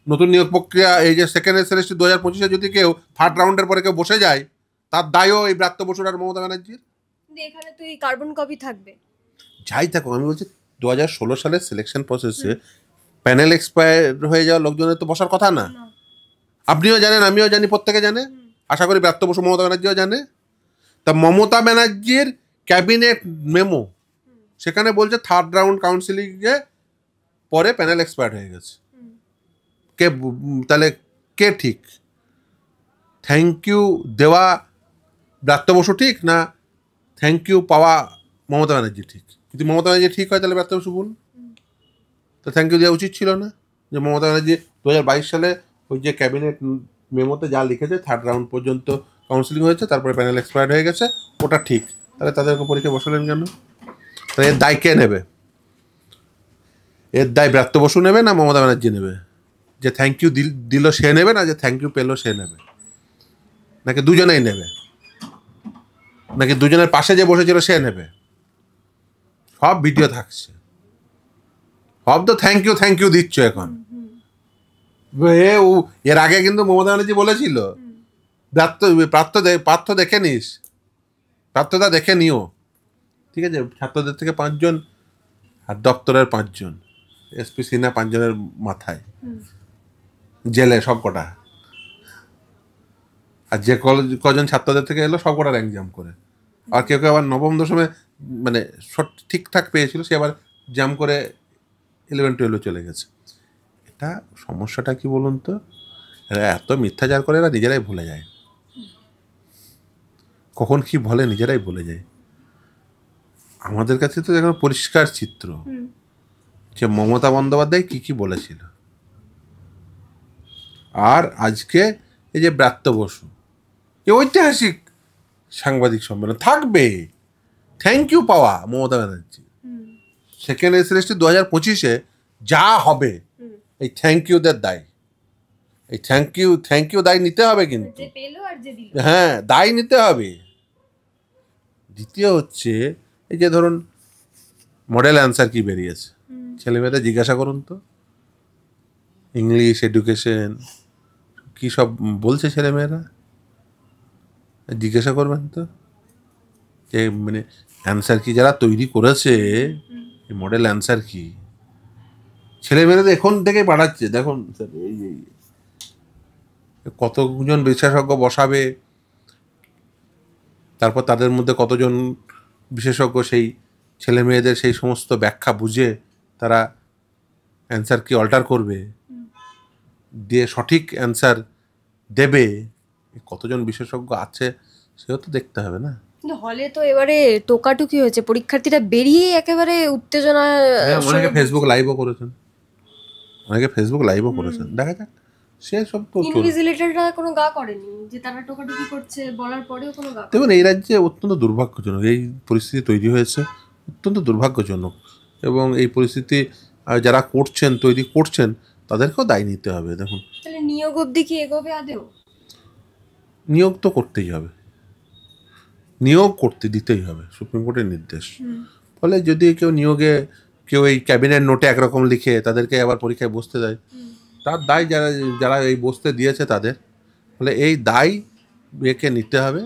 নতুন নিয়োগ প্রক্রিয়া এই যে সেকেন্ড সেমিস্টার 2025-এ যদি কেউ থার্ড রাউন্ডের পরে কেউ বসে যায়, তার দায়ও এই ব্রাত্য বসুর আর মমতা ব্যানার্জির। এখানে তুই কার্বন কপি থাকবে যাই থাকো, আমি বলছি 2016 সালের সিলেকশন প্রসেসে প্যানেল এক্সপায়ার হয়ে যাওয়া লোকজনের তো বসার কথা না। আপনিও জানেন, আমিও জানি, প্রত্যেকে জানে, আশা করি ব্রাত্য বসু মমতা ব্যানার্জিও জানে। তা মমতা ব্যানার্জির ক্যাবিনেট মেমো সেখানে বলছে থার্ড রাউন্ড কাউন্সিলিংয়ে পরে প্যানেল এক্সপায়ার হয়ে গেছে। কে তাহলে কে ঠিক? থ্যাংক ইউ দেওয়া ব্রাত্য বসু ঠিক, না থ্যাংক ইউ পাওয়া মমতা ব্যানার্জি ঠিক? যদি মমতা ব্যানার্জি ঠিক হয় তাহলে ব্রাত্য বসু ভুল, তো থ্যাংক ইউ দেওয়া উচিত ছিল না? যে মমতা ব্যানার্জি 2022 সালে ওই যে ক্যাবিনেট মেমোতে যা লিখেছে থার্ড রাউন্ড পর্যন্ত কাউন্সিলিং হয়েছে, তারপরে প্যানেল এক্সপায়ার্ড হয়ে গেছে, ওটা ঠিক, তাহলে তাদেরকে পরীক্ষা বসালেন কেন? তাহলে এর দায় কে নেবে? এর দায় ব্রাত্য বসু নেবে না মমতা ব্যানার্জি নেবে? যে থ্যাংক ইউ দিল সে নেবে, না যে থ্যাংক ইউ পেলো সে নেবে? নাকি দুজনেই নেবে? নাকি দুজনের পাশে যে বসেছিল সে নেবে? সব ভিডিও থাকছে, সব তো থ্যাংক ইউ দিচ্ছ এখন। এর আগে কিন্তু মমতা ব্যানার্জি বলেছিল পার্থ দেখে নিস, প্রার্থতা দেখে নিও, ঠিক আছে? ছাত্রদের থেকে 5 জন আর দপ্তরের 5 জন, এসপি সিনহা 5 জনের মাথায় জেলে সব কটা, আর যে কজন ছাত্রদের থেকে এলো সব কটা র্যাঙ্ক জাম্প করে। আর কেউ কেউ আবার নবম দশমে মানে ঠিকঠাক পেয়েছিল, সে আবার জাম্প করে 11-12 চলে গেছে। এটা সমস্যাটা কি বলুন তো? এরা এত মিথ্যাচার করে, এরা নিজেরাই ভুলে যায়, কখন কি বলে নিজেরাই ভুলে যায়। আমাদের কাছে তো এখন পরিষ্কার চিত্র যে মমতা বন্দ্যোপাধ্যায় কি কি বলেছিল। আর আজকে এই যে ব্রাত্য বসু, এই ঐতিহাসিক সাংবাদিক সম্মেলন থাকবে থ্যাংক ইউ পাওয়া মমতা ব্যানার্জি। সেকেন্ড এসএলএসটি 2025-এ যা হবে এই থ্যাংক ইউদের দায়, এই থ্যাংক ইউ দায় নিতে হবে, কিন্তু হ্যাঁ দায় নিতে হবে। দ্বিতীয় হচ্ছে এই যে ধরুন মডেল অ্যান্সার কি বেরিয়েছে, ছেলেমেয়েদের জিজ্ঞাসা করুন তো, ইংলিশ এডুকেশন কী সব বলছে ছেলেমেয়েরা, জিজ্ঞাসা করবেন তো যে মানে অ্যান্সার কি যারা তৈরি করেছে, এই মডেল অ্যান্সার কি ছেলেমেয়েরা এখন থেকেই পাঠাচ্ছে। দেখুন স্যার, এই কতজন বিশেষজ্ঞ বসাবে, তারপর তাদের মধ্যে কতজন বিশেষজ্ঞ সেই ছেলে মেয়েদের সেই সমস্ত ব্যাখ্যা বুঝে তারা অ্যান্সার কি অল্টার করবে, দিয়ে সঠিক অ্যান্সার দেবে, কতজন বিশেষজ্ঞ আছে সেও তো দেখতে হবে না? হলে তো এবারে টোকাটুকি হয়েছে, পরীক্ষার্থীরা বেরিয়ে একেবারে উত্তেজনা, অনেকে ফেসবুক লাইভও করেছেন, দেখা যাক সে সব তো। ইনভিজিলেটররা কোনো গা করেনি যে তারা টোকাটুকি করছে বলার পরেও কোনো গা। দেখুন এই রাজ্যে অত্যন্ত দুর্ভাগ্যজনক এই পরিস্থিতি তৈরি হয়েছে, অত্যন্ত দুর্ভাগ্যজনক, এবং এই পরিস্থিতি যারা তৈরি করছেন তাদেরকেও দায় নিতে হবে। দেখুন তাহলে নিয়োগ অবধি কি এগোবে আদেও? নিয়োগ তো করতেই হবে, নিয়োগ করতে দিতেই হবে, সুপ্রিম কোর্টের নির্দেশ। ফলে যদি কেউ এই ক্যাবিনেট নোটে একরকম লিখে তাদেরকে আবার পরীক্ষায় বসতে দেয়, তার দায় যারা এই বসতে দিয়েছে তাদের। ফলে এই দায় একে নিতে হবে,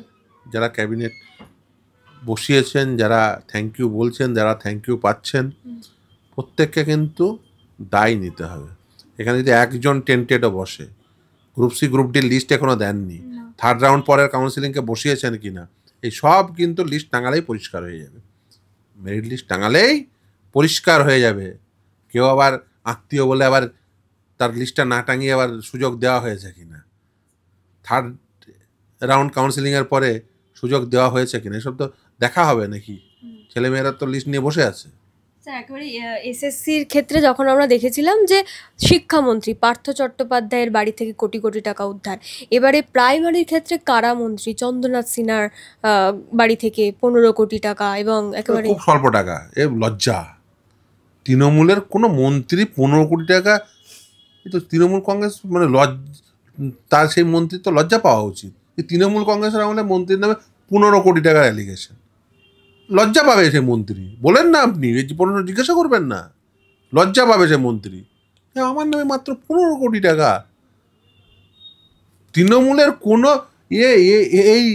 যারা ক্যাবিনেট বসিয়েছেন, যারা থ্যাংক ইউ বলছেন, যারা থ্যাংক ইউ পাচ্ছেন, প্রত্যেককে কিন্তু দায় নিতে হবে। এখানে যদি একজন টেন্টেডও বসে, গ্রুপ সি গ্রুপ ডির লিস্ট এখনও দেননি, থার্ড রাউন্ড পরের কাউন্সিলিংকে বসিয়েছেন কিনা, এই সব কিন্তু লিস্ট টাঙালেই পরিষ্কার হয়ে যাবে, মেরিট লিস্ট টাঙালেই পরিষ্কার হয়ে যাবে। কেউ আবার আত্মীয় বলে আবার তার লিস্টটা না টাঙিয়ে আবার সুযোগ দেওয়া হয়েছে কিনা, থার্ড রাউন্ড কাউন্সিলিংয়ের পরে সুযোগ দেওয়া হয়েছে কিনা, এসব তো দেখা হবে নাকি? ছেলেমেয়েরা তো লিস্ট নিয়ে বসে আছে। স্যার একেবারে এসএসসির ক্ষেত্রে যখন আমরা দেখেছিলাম যে শিক্ষামন্ত্রী পার্থ চট্টোপাধ্যায়ের বাড়ি থেকে কোটি কোটি টাকা উদ্ধার, এবারে প্রাইমারির ক্ষেত্রে কারামন্ত্রী চন্দ্রনাথ সিনহার বাড়ি থেকে 15 কোটি টাকা, এবং একেবারে খুব স্বল্প টাকা। এ লজ্জা, তৃণমূলের কোনো মন্ত্রী 15 কোটি টাকা, এ তো তৃণমূল কংগ্রেস মানে তার সেই মন্ত্রী তো লজ্জা পাওয়া উচিত। তৃণমূল কংগ্রেসের আমলে মন্ত্রীর নামে 15 কোটি টাকার অ্যালিগেশন, লজ্জা পাবে সে মন্ত্রী। বলেন না আপনি, এই প্রশ্ন জিজ্ঞাসা করবেন না, লজ্জা পাবে সে মন্ত্রী। আমার নামে মাত্র 15 কোটি টাকা। তৃণমূলের কোনো এই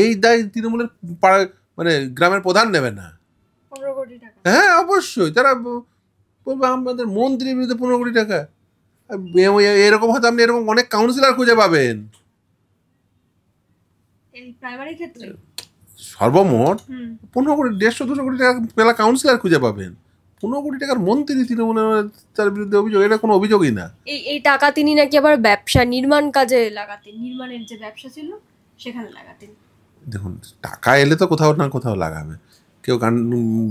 এই দায় তৃণমূলের মানে গ্রামের প্রধান নেবে না। 15 কোটি টাকা? হ্যাঁ অবশ্যই, তারা বলবে আমাদের মন্ত্রীর বিরুদ্ধে 15 কোটি টাকা। এরকম হয়তো আপনি এরকম অনেক কাউন্সিলর খুঁজে পাবেন এই প্রাইমারি ক্ষেত্রে সর্বমোট 15 কোটি, 150-200 কোটি টাকা পেলা কাউন্সিলর খুঁজে পাবেন। 15 কোটি টাকার মন্ত্রী তৃণমূলের তার বিরুদ্ধে অভিযোগ, এটা কোনো অভিযোগই না। এই টাকা তিনি নাকি আবার ব্যবসা নির্মাণ কাজে লাগাতেন, নির্মাণের যে ব্যবসা ছিল সেখানে লাগাতেন। দেখুন, টাকা এলে তো কোথাও না কোথাও লাগাবে। কেউ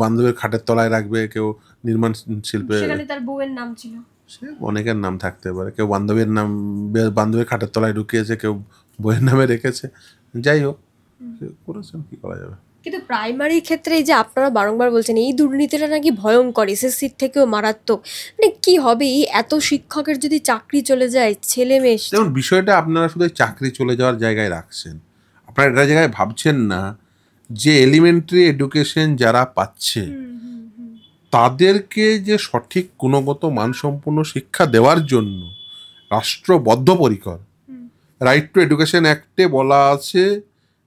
বান্ধবীর খাটের তলায় রাখবে, কেউ নির্মাণ শিল্পে, সেখানে তার বউয়ের নাম ছিল। সে অনেকের নাম থাকতে পারে, কেউ বান্ধবীর খাটের তলায় ঢুকিয়েছে, কেউ বইয়ের নামে রেখেছে, যাই হোক করেছেন, কি করা যাবে। কিন্তু প্রাইমারি ক্ষেত্রে এই যে আপনারা বারংবার বলছেন এই দুর্নীতিটা নাকি ভয়ঙ্কর, এসএসসির থেকেও মারাত্মক, মানে কি হবে এই এত শিক্ষকের যদি চাকরি চলে যায়, ছেলে মেয়ে? যেমন বিষয়টা আপনারা শুধু চাকরি চলে যাওয়ার জায়গায় রাখছেন, আপনারা এটা জায়গায় ভাবছেন না যে এলিমেন্টারি এডুকেশন যারা পাচ্ছে তাদেরকে যে সঠিক গুণগত মানসম্পন্ন শিক্ষা দেওয়ার জন্য রাষ্ট্র বদ্ধপরিকর। রাইট টু এডুকেশন অ্যাক্টে বলা আছে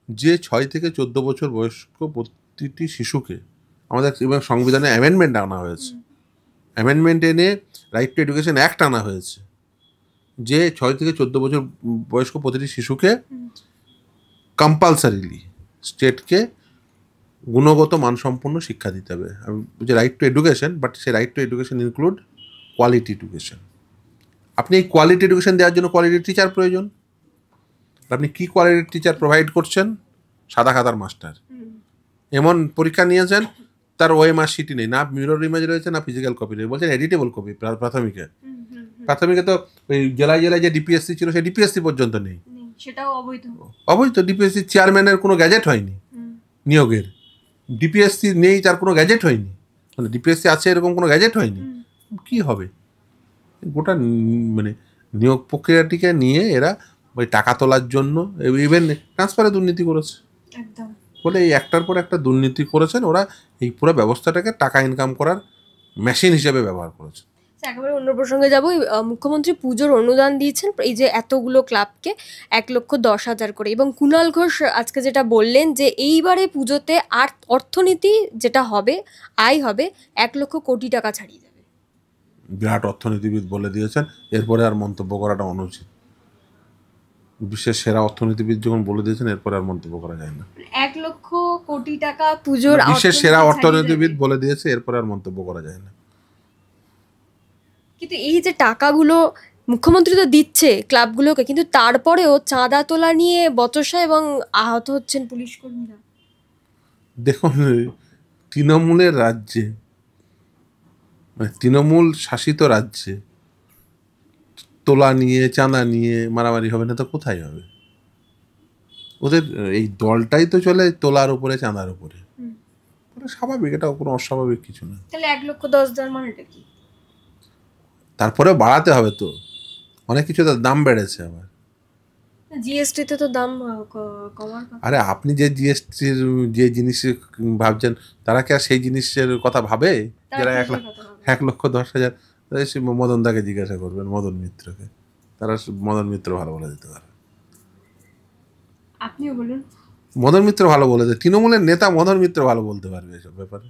যে 6 থেকে 14 বছর বয়স্ক প্রতিটি শিশুকে, আমাদের এবং সংবিধানে অ্যামেন্ডমেন্ট আনা হয়েছে, অ্যামেন্ডমেন্ট এনে রাইট টু এডুকেশন অ্যাক্ট আনা হয়েছে, যে 6 থেকে 14 বছর বয়স্ক প্রতিটি শিশুকে কম্পালসারিলি স্টেটকে গুণগত মানসম্পন্ন শিক্ষা দিতে হবে। যে রাইট টু এডুকেশন, বাট সেই right two education include quality education. আপনি এই কোয়ালিটি এডুকেশন দেওয়ার জন্য কোয়ালিটি টিচার প্রয়োজন। আপনি কি কোয়ালিটির টিচার প্রোভাইড করছেন? সাদা খাতার মাস্টার। এমন পরীক্ষা নিয়েছেন তার ওএমআর শিটই নেই, না মিরর ইমেজ রয়েছে, না ফিজিক্যাল কপি রয়েছে, বলছেন এডিটেবল কপি। প্রাথমিকে তো ওই জেলায় জেলায় যে ডিপিএসসি ছিল সেই ডিপিএসসি পর্যন্ত নেই, সেটাও অবৈধ। অবৈধ। ডিপিএসসি চেয়ারম্যানের কোনো গ্যাজেট হয়নি নিয়োগের, ডিপিএসসি নেই তার কোনো গ্যাজেট হয়নি, মানে ডিপিএসসি আছে এরকম কোনো গ্যাজেট হয়নি। কি হবে? গোটা মানে নিয়োগ প্রক্রিয়াটিকে নিয়ে এরা ওই টাকা তোলার জন্য ইভেন ট্রান্সফারে দুর্নীতি করেছে একদম। বলে এই একটার পর একটা দুর্নীতি করেছেন ওরা, এই পুরো ব্যবস্থাটাকে টাকা ইনকাম করার মেশিন হিসেবে ব্যবহার করেছে। একেবারে অন্য প্রসঙ্গে যাবো। মুখ্যমন্ত্রী পুজোর অনুদান দিয়েছেন এই যে এতগুলো ক্লাবকে 1,10,000 করে, এবং কুণাল ঘোষ আজকে যেটা বললেন যে এইবারে পুজোতে অর্থনীতি যেটা হবে, আয় হবে 1,00,00,000 কোটি টাকা ছাড়িয়ে যাবে। বিরাট অর্থনীতিবিদ বলে দিয়েছেন, এরপরে আর মন্তব্য করাটা অনুচিত। বিশ্বের সেরা অর্থনীতিবিদ যখন বলে দিয়েছেন এরপরে আর মন্তব্য করা যায় না। 1,00,00,000 কোটি টাকা পুজোর, বিশ্বের সেরা অর্থনীতিবিদ বলে দিয়েছে, এরপরে আর মন্তব্য করা যায় না। কিন্তু এই যে টাকাগুলো মুখ্যমন্ত্রী তো দিচ্ছে ক্লাবগুলোকে, কিন্তু তারপরেও চাঁদা তোলা নিয়ে বচসা এবং আহত হচ্ছেন পুলিশ কর্মীরা। দেখুন, তৃণমূলের রাজ্যে, মানে তৃণমূল শাসিত রাজ্যে তোলা নিয়ে, চাঁদা নিয়ে মারামারি হবে না তো কোথায় হবে? ওদের এই দলটাই তো চলে তোলার উপরে, চাঁদার উপরে। স্বাভাবিক, এটা কোনো অস্বাভাবিক কিছু না। তাহলে 1,10,000 মানেটা কি? তারপরে বাড়াতে হবে তো, অনেক কিছু তার দাম বেড়েছে আবার। জিএসটিতে তো দাম কমার কথা। আরে আপনি যে জিএসটির যে জিনিস ভাবছেন, তারা কি আর সেই জিনিসের কথা ভাবে? যারা 1,10,000, মদন দাকে জিজ্ঞাসা করবেন, মদন মিত্রকে, তারা মদন মিত্র ভালো বলে দিতে পারে। আপনিও বলুন। মদন মিত্র ভালো বলে দেয়, তৃণমূলের নেতা মদন মিত্র ভালো বলতে পারবে এসব ব্যাপারে।